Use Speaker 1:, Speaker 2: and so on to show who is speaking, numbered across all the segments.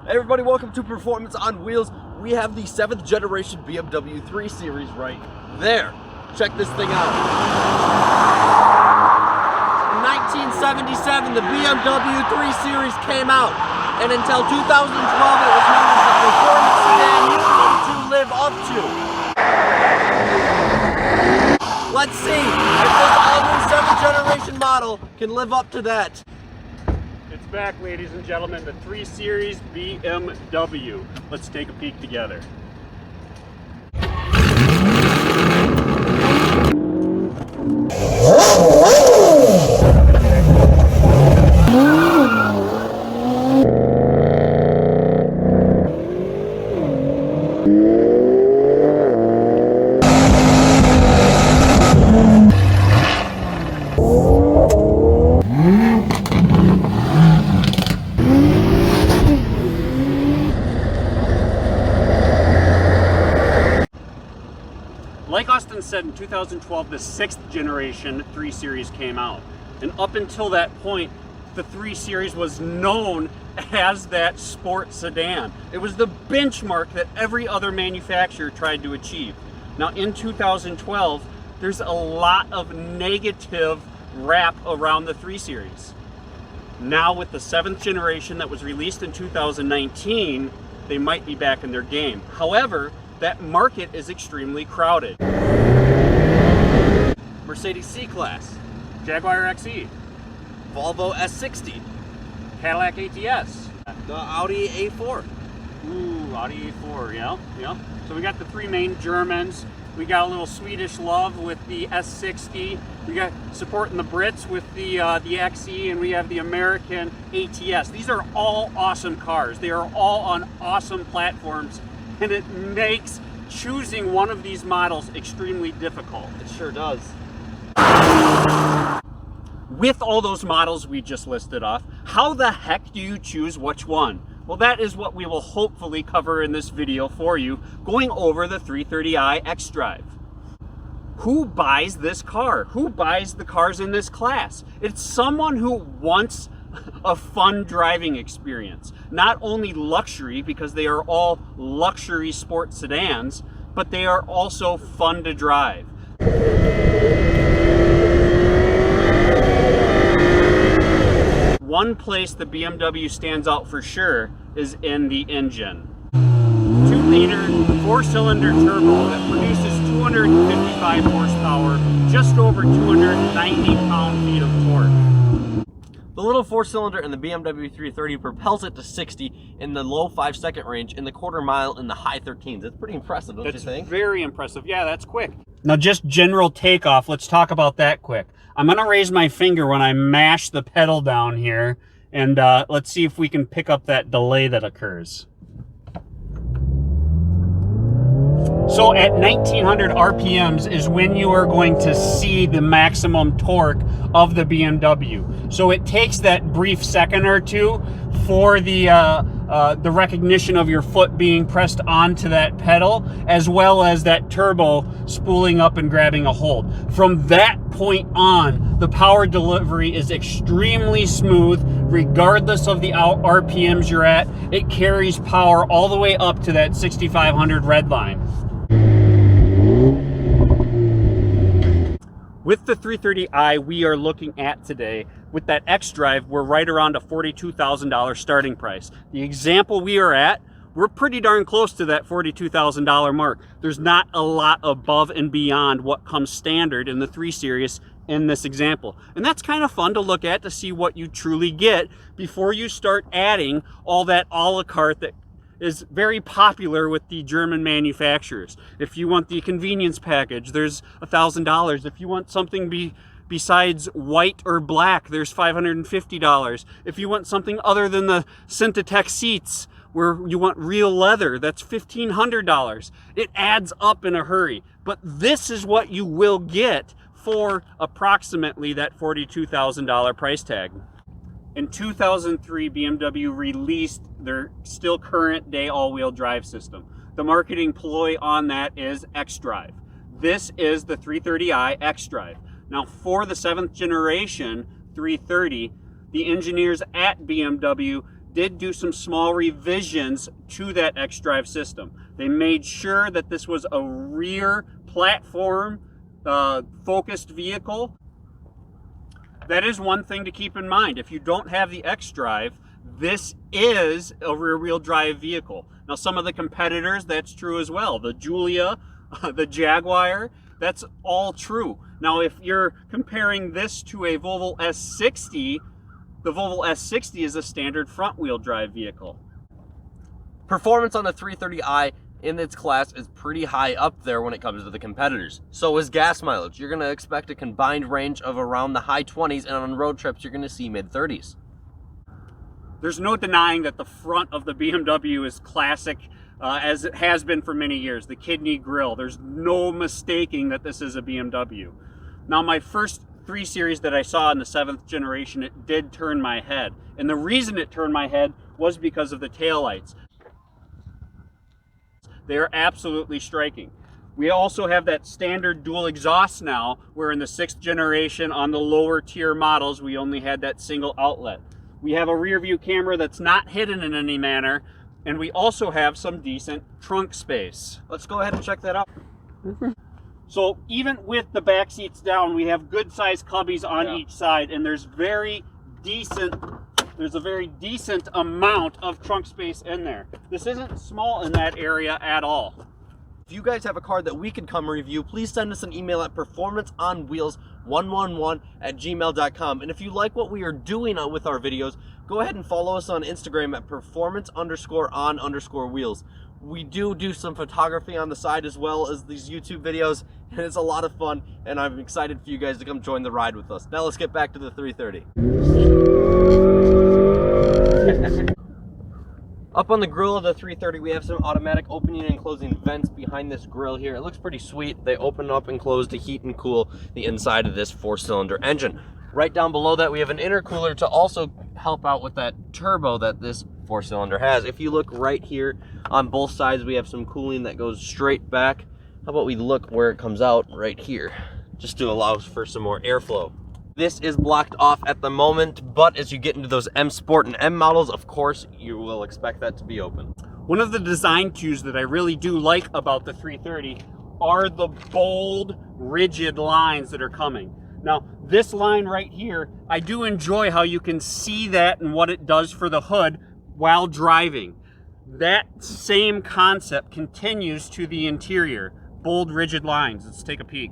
Speaker 1: Hey everybody, welcome to Performance on Wheels. We have the 7th generation BMW 3 Series right there. Check this thing out. In 1977, the BMW 3 Series came out, and until 2012, it was known as the performance sedan you need to live up to. Let's see if this all-new 7th generation model can live up to that.
Speaker 2: It's back, ladies and gentlemen, the 3 Series BMW. Let's take a peek together. Like Austin said, in 2012, the 6th generation 3 Series came out. And up until that point, the 3 Series was known as that sport sedan. It was the benchmark that every other manufacturer tried to achieve. Now in 2012, there's a lot of negative rap around the 3 Series. Now with the 7th generation that was released in 2019, they might be back in their game. However, that market is extremely crowded.
Speaker 1: Mercedes C-Class,
Speaker 2: Jaguar XE,
Speaker 1: Volvo S60,
Speaker 2: Cadillac ATS,
Speaker 1: the Audi A4.
Speaker 2: Ooh, Audi A4, yeah. So we got the 3 main Germans. We got a little Swedish love with the S60. We got supporting the Brits with the XE, and we have the American ATS. These are all awesome cars. They are all on awesome platforms, and it makes choosing one of these models extremely difficult.
Speaker 1: It sure does.
Speaker 2: With all those models we just listed off, how the heck do you choose which one? Well, that is what we will hopefully cover in this video for you, going over the 330i Xdrive. Who buys this car? Who buys the cars in this class? It's someone who wants a fun driving experience. Not only luxury, because they are all luxury sports sedans, but they are also fun to drive. One place the BMW stands out for sure is in the engine. 2-liter 4-cylinder turbo that produces 255 horsepower, just over 290 pound-feet of torque.
Speaker 1: The little 4-cylinder in the BMW 330 propels it to 60 in the low 5-second range, in the quarter mile in the high 13s. It's pretty impressive, don't you think?
Speaker 2: That's very impressive. Yeah, that's quick. Now just general takeoff, let's talk about that quick. I'm gonna raise my finger when I mash the pedal down here, and let's see if we can pick up that delay that occurs. So at 1900 RPMs is when you are going to see the maximum torque of the BMW. So it takes that brief second or two for the recognition of your foot being pressed onto that pedal, as well as that turbo spooling up and grabbing a hold. From that point on, the power delivery is extremely smooth, regardless of the RPMs you're at. It carries power all the way up to that 6500 red line. With the 330i we are looking at today, with that Xdrive, we're right around a $42,000 starting price. The example we are at, we're pretty darn close to that $42,000 mark. There's not a lot above and beyond what comes standard in the 3 Series in this example. And that's kind of fun to look at to see what you truly get before you start adding all that a la carte that is very popular with the German manufacturers. If you want the convenience package, there's $1,000. If you want something besides white or black, there's $550. If you want something other than the Synthetech seats, where you want real leather, that's $1,500. It adds up in a hurry. But this is what you will get for approximately that $42,000 price tag. In 2003, BMW released their still current day all-wheel drive system. The marketing ploy on that is Xdrive. This is the 330i Xdrive. Now for the 7th generation 330, the engineers at BMW did do some small revisions to that Xdrive system. They made sure that this was a rear platform focused vehicle. That is one thing to keep in mind. If you don't have the Xdrive, this is a rear-wheel drive vehicle. Now, some of the competitors, that's true as well. The Giulia, the Jaguar, that's all true. Now, if you're comparing this to a Volvo S60, the Volvo S60 is a standard front-wheel drive vehicle.
Speaker 1: Performance on the 330i in its class is pretty high up there when it comes to the competitors. So is gas mileage. You're going to expect a combined range of around the high 20s, and on road trips you're going to see mid 30s.
Speaker 2: There's no denying that the front of the BMW is classic, as it has been for many years. The kidney grille. There's no mistaking that this is a BMW. Now, my first 3 Series that I saw in the 7th generation, it did turn my head. And the reason it turned my head was because of the taillights. They are absolutely striking. We also have that standard dual exhaust now, where in the 6th generation on the lower tier models, we only had that single outlet. We have a rear view camera that's not hidden in any manner, and we also have some decent trunk space.
Speaker 1: Let's go ahead and check that out.
Speaker 2: So even with the back seats down, we have good sized cubbies on each side, and there's a very decent amount of trunk space in there. This isn't small in that area at all.
Speaker 1: If you guys have a car that we could come review, please send us an email at performanceonwheels111@gmail.com. And if you like what we are doing with our videos, go ahead and follow us on Instagram at performance_on_wheels. We do some photography on the side as well as these YouTube videos, and it's a lot of fun, and I'm excited for you guys to come join the ride with us. Now let's get back to the 330. Up on the grill of the 330, we have some automatic opening and closing vents behind this grill here. It looks pretty sweet. They open up and close to heat and cool the inside of this 4-cylinder engine. Right down below that, we have an intercooler to also help out with that turbo that this 4-cylinder has. If you look right here on both sides, we have some cooling that goes straight back. How about we look where it comes out right here, just to allow for some more airflow. This is blocked off at the moment, but as you get into those M Sport and M models, of course, you will expect that to be open.
Speaker 2: One of the design cues that I really do like about the 330 are the bold, rigid lines that are coming. Now, this line right here, I do enjoy how you can see that and what it does for the hood while driving. That same concept continues to the interior. Bold, rigid lines. Let's take a peek.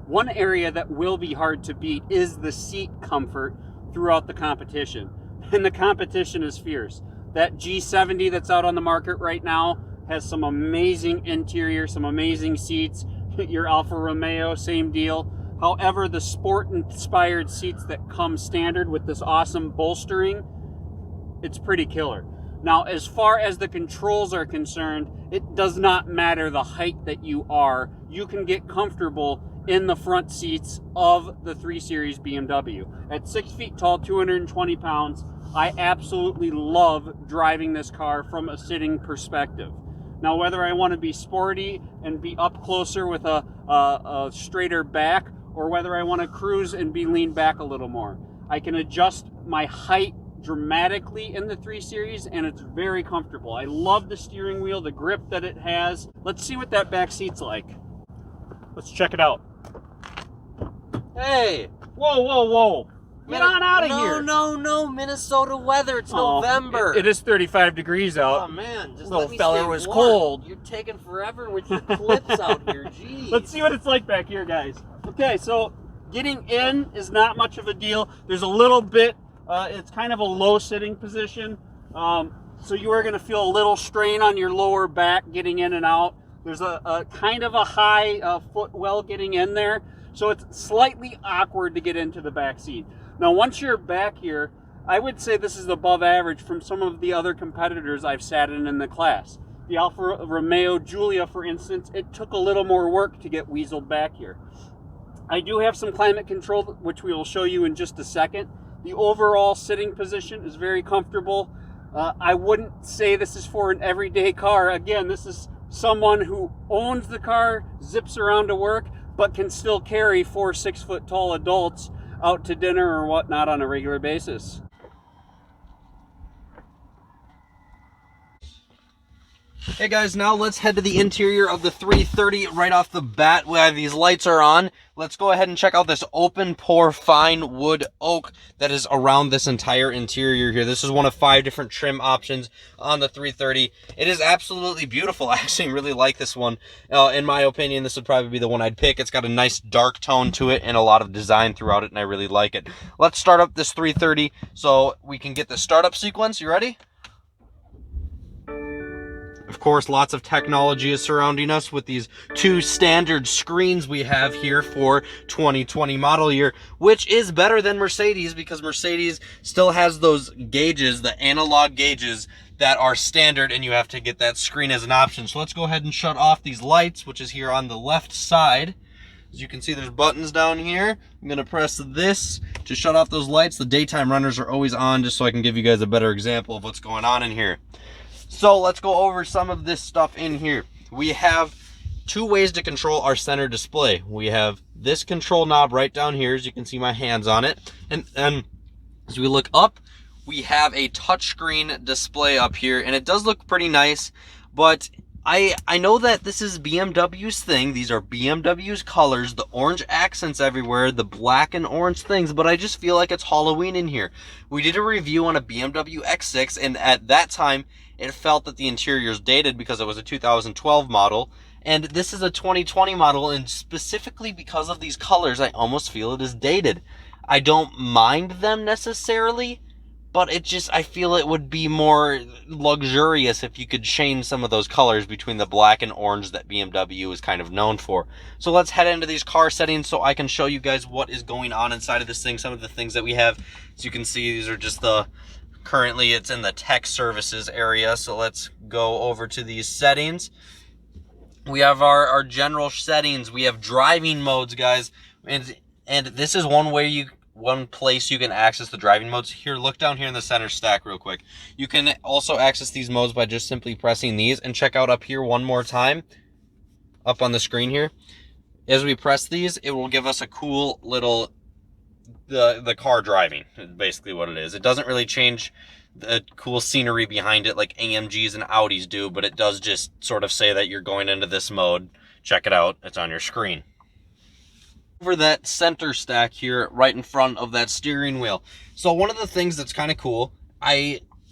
Speaker 2: One area that will be hard to beat is the seat comfort throughout the competition. And the competition is fierce. That G70 that's out on the market right now has some amazing interior, some amazing seats. Your Alfa Romeo, same deal. However, the sport-inspired seats that come standard with this awesome bolstering, it's pretty killer. Now, as far as the controls are concerned, it does not matter the height that you are. You can get comfortable in the front seats of the 3 Series BMW. At 6 feet tall, 220 pounds, I absolutely love driving this car from a sitting perspective. Now, whether I want to be sporty and be up closer with a straighter back, or whether I want to cruise and be leaned back a little more, I can adjust my height dramatically in the 3 Series, and it's very comfortable. I love the steering wheel, the grip that it has. Let's see what that back seat's like. Let's check it out.
Speaker 1: Hey!
Speaker 2: Whoa, whoa, whoa. Get on out of here.
Speaker 1: No, Minnesota weather. It's November.
Speaker 2: It is 35 degrees out.
Speaker 1: Oh, man. Just
Speaker 2: little fella was
Speaker 1: warm.
Speaker 2: cold.
Speaker 1: You're taking forever with your clips out here. Jeez.
Speaker 2: Let's see what it's like back here, guys. Okay, so getting in is not much of a deal. There's a little bit, it's kind of a low sitting position. So you are going to feel a little strain on your lower back getting in and out. There's a kind of a high footwell getting in there, so it's slightly awkward to get into the back seat. Now, once you're back here, I would say this is above average from some of the other competitors I've sat in the class. The Alfa Romeo Giulia, for instance, it took a little more work to get weaseled back here. I do have some climate control, which we will show you in just a second. The overall sitting position is very comfortable. I wouldn't say this is for an everyday car. Again, this is someone who owns the car, zips around to work, but can still carry 4 6-foot tall adults out to dinner or whatnot on a regular basis.
Speaker 1: Hey guys, now let's head to the interior of the 330 right off the bat while these lights are on. Let's go ahead and check out this open pore fine wood oak that is around this entire interior here. This is one of 5 different trim options on the 330. It is absolutely beautiful. I actually really like this one. In my opinion, this would probably be the one I'd pick. It's got a nice dark tone to it and a lot of design throughout it, and I really like it. Let's start up this 330 so we can get the startup sequence. You ready? Of course, lots of technology is surrounding us with these 2 standard screens we have here for 2020 model year, which is better than Mercedes because Mercedes still has those gauges, the analog gauges that are standard, and you have to get that screen as an option. So let's go ahead and shut off these lights, which is here on the left side. As you can see, there's buttons down here. I'm gonna press this to shut off those lights. The daytime runners are always on, just so I can give you guys a better example of what's going on in here. So let's go over some of this stuff in here. We have 2 ways to control our center display. We have this control knob right down here, as you can see my hands on it. And as we look up, we have a touchscreen display up here, and it does look pretty nice, but I know that this is BMW's thing. These are BMW's colors, the orange accents everywhere, the black and orange things, but I just feel like it's Halloween in here. We did a review on a BMW X6, and at that time, it felt that the interior is dated because it was a 2012 model, and this is a 2020 model, and specifically because of these colors, I almost feel it is dated. I don't mind them necessarily, but it just, I feel it would be more luxurious if you could change some of those colors between the black and orange that BMW is kind of known for. So let's head into these car settings so I can show you guys what is going on inside of this thing, some of the things that we have. As you can see, these are just the, currently it's in the tech services area. So let's go over to these settings. We have our general settings. We have driving modes, guys. And this is one place you can access the driving modes. Here, look down here in the center stack real quick. You can also access these modes by just simply pressing these, and check out up here one more time, up on the screen here. As we press these, it will give us a cool little, the car driving, basically what it is. It doesn't really change the cool scenery behind it like AMGs and Audis do, but it does just sort of say that you're going into this mode. Check it out, it's on your screen. Over that center stack here right in front of that steering wheel. So one of the things that's kind of cool,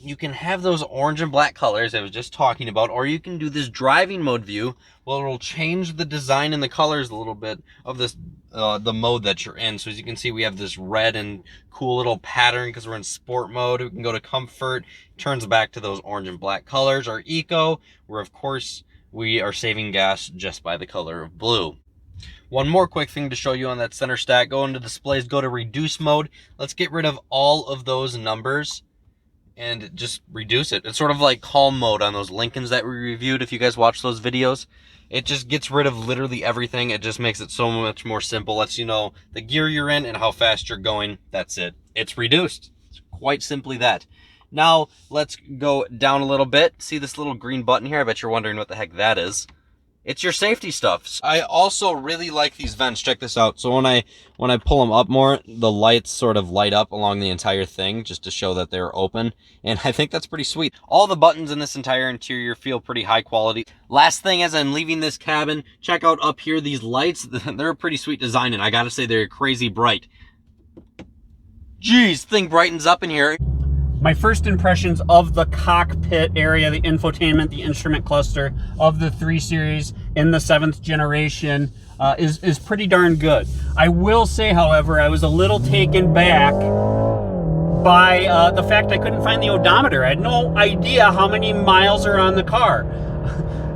Speaker 1: you can have those orange and black colors I was just talking about, or you can do this driving mode view. Well, it'll change the design and the colors a little bit of this the mode that you're in. So as you can see, we have this red and cool little pattern because we're in sport mode. We can go to comfort, turns back to those orange and black colors. Our eco, where of course we are saving gas just by the color of blue. One more quick thing to show you on that center stack. Go into displays, go to reduce mode. Let's get rid of all of those numbers and just reduce it. It's sort of like calm mode on those Lincolns that we reviewed. If you guys watch those videos, it just gets rid of literally everything. It just makes it so much more simple. Lets you know the gear you're in and how fast you're going. That's it. It's reduced. It's quite simply that. Now let's go down a little bit. See this little green button here? I bet you're wondering what the heck that is. It's your safety stuff. I also really like these vents. Check this out. So when I pull them up more, the lights sort of light up along the entire thing just to show that they're open. And I think that's pretty sweet. All the buttons in this entire interior feel pretty high quality. Last thing, as I'm leaving this cabin, check out up here these lights. They're a pretty sweet design, and I gotta say they're crazy bright. Jeez, thing brightens up in here.
Speaker 2: My first impressions of the cockpit area, the infotainment, the instrument cluster of the 3 Series in the 7th generation is pretty darn good. I will say, however, I was a little taken back by the fact I couldn't find the odometer. I had no idea how many miles are on the car.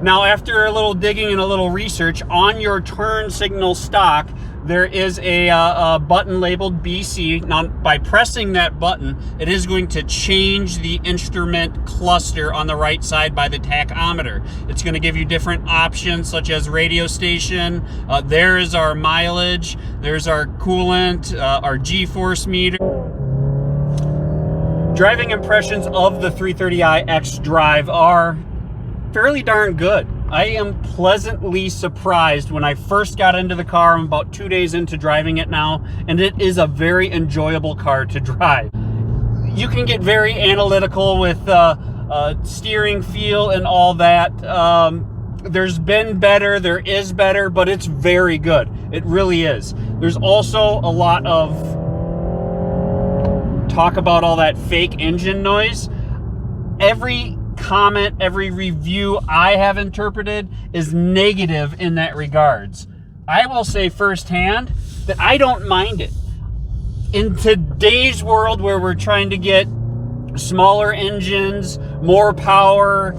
Speaker 2: Now, after a little digging and a little research, on your turn signal stock, there is a button labeled BC. Now, by pressing that button, it is going to change the instrument cluster on the right side by the tachometer. It's going to give you different options, such as radio station. There is our mileage. There's our coolant, our G-force meter. Driving impressions of the 330i Xdrive are fairly darn good. I am pleasantly surprised when I first got into the car. I'm about 2 days into driving it now, and it is a very enjoyable car to drive. You can get very analytical with steering feel and all that. There's been better, there is better, but it's very good. It really is. There's also a lot of talk about all that fake engine noise. Every comment, every review I have interpreted is negative in that regards. I will say firsthand that I don't mind it. In today's world where we're trying to get smaller engines, more power,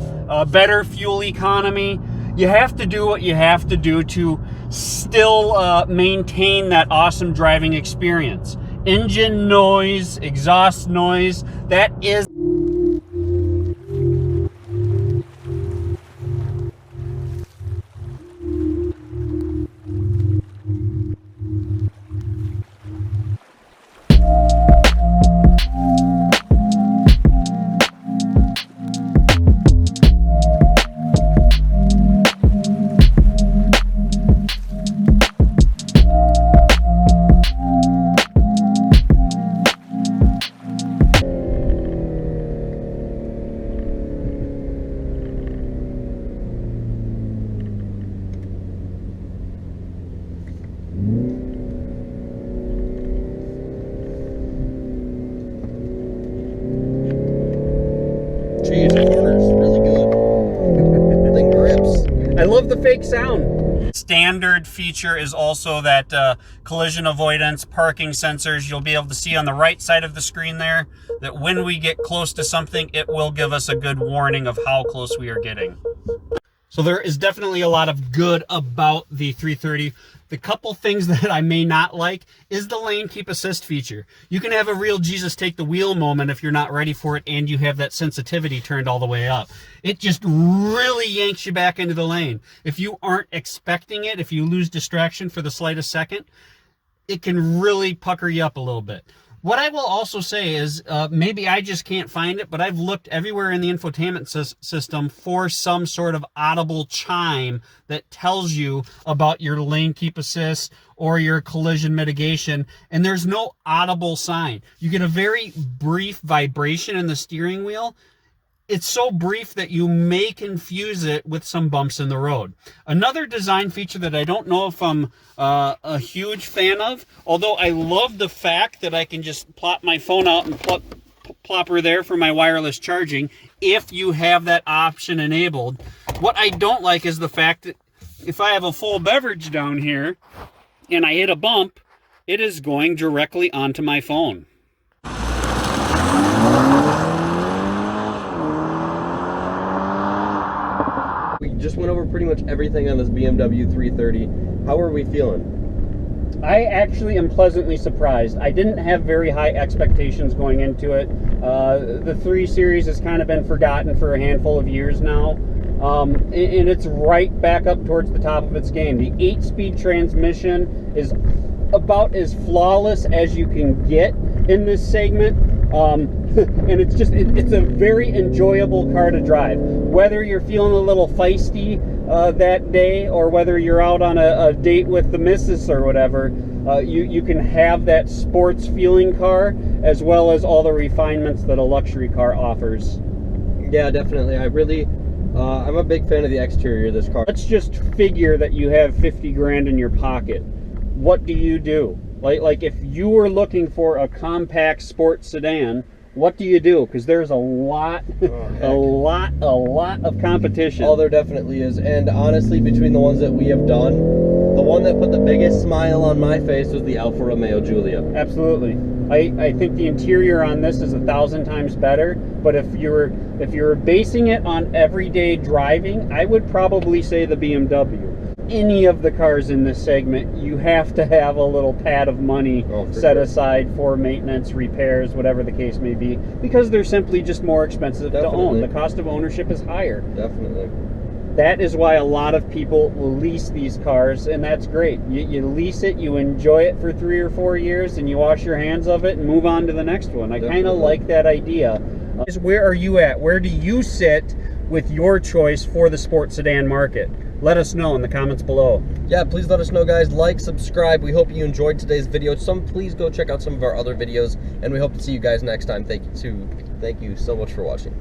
Speaker 2: better fuel economy, you have to do what you have to do to still maintain that awesome driving experience. Engine noise, exhaust noise, that is
Speaker 1: Geez, the corner's really good. The grips.
Speaker 2: I love the fake sound. Standard feature is also that collision avoidance, parking sensors. You'll be able to see on the right side of the screen there that when we get close to something, it will give us a good warning of how close we are getting. So there is definitely a lot of good about the 330. The couple things that I may not like is the lane keep assist feature. You can have a real Jesus take the wheel moment if you're not ready for it and you have that sensitivity turned all the way up. It just really yanks you back into the lane. If you aren't expecting it, if you lose distraction for the slightest second, it can really pucker you up a little bit. What I will also say is, maybe I just can't find it, but I've looked everywhere in the infotainment system for some sort of audible chime that tells you about your lane keep assist or your collision mitigation, and there's no audible sign. You get a very brief vibration in the steering wheel. It's so brief that you may confuse it with some bumps in the road. Another design feature that I don't know if I'm a huge fan of, although I love the fact that I can just plop my phone out and plop her there for my wireless charging if you have that option enabled. What I don't like is the fact that if I have a full beverage down here and I hit a bump, it is going directly onto my phone.
Speaker 1: We just went over pretty much everything on this BMW 330. How are we feeling?
Speaker 2: I actually am pleasantly surprised. I didn't have very high expectations going into it. The 3 Series has kind of been forgotten for a handful of years now. And it's right back up towards the top of its game. The 8-speed transmission is about as flawless as you can get in this segment. And it's a very enjoyable car to drive. Whether you're feeling a little feisty that day, or whether you're out on a date with the missus or whatever, you can have that sports feeling car as well as all the refinements that a luxury car offers.
Speaker 1: Yeah, definitely. I'm a big fan of the exterior of this car.
Speaker 2: Let's just figure that you have 50 grand in your pocket. What do you do? Like if you were looking for a compact sports sedan, what do you do? Because there's a lot of competition.
Speaker 1: Oh, there definitely is. And honestly, between the ones that we have done, The one that put the biggest smile on my face was the Alfa Romeo Giulia.
Speaker 2: Absolutely. I think the interior on this is 1,000 times better, but if you're basing it on everyday driving, I would probably say the BMW. Any of the cars in this segment, you have to have a little pad of money set aside for maintenance, repairs, whatever the case may be, because they're simply just more expensive to own. The cost of ownership is higher.
Speaker 1: Definitely.
Speaker 2: That is why a lot of people lease these cars, and that's great. You lease it, you enjoy it for 3 or 4 years, and you wash your hands of it and move on to the next one. I kind of like that idea. Where are you at? Where do you sit with your choice for the sports sedan market? Let us know in the comments below.
Speaker 1: Yeah, please let us know, guys. Like, subscribe. We hope you enjoyed today's video. Please go check out some of our other videos, and we hope to see you guys next time. Thank you so much for watching.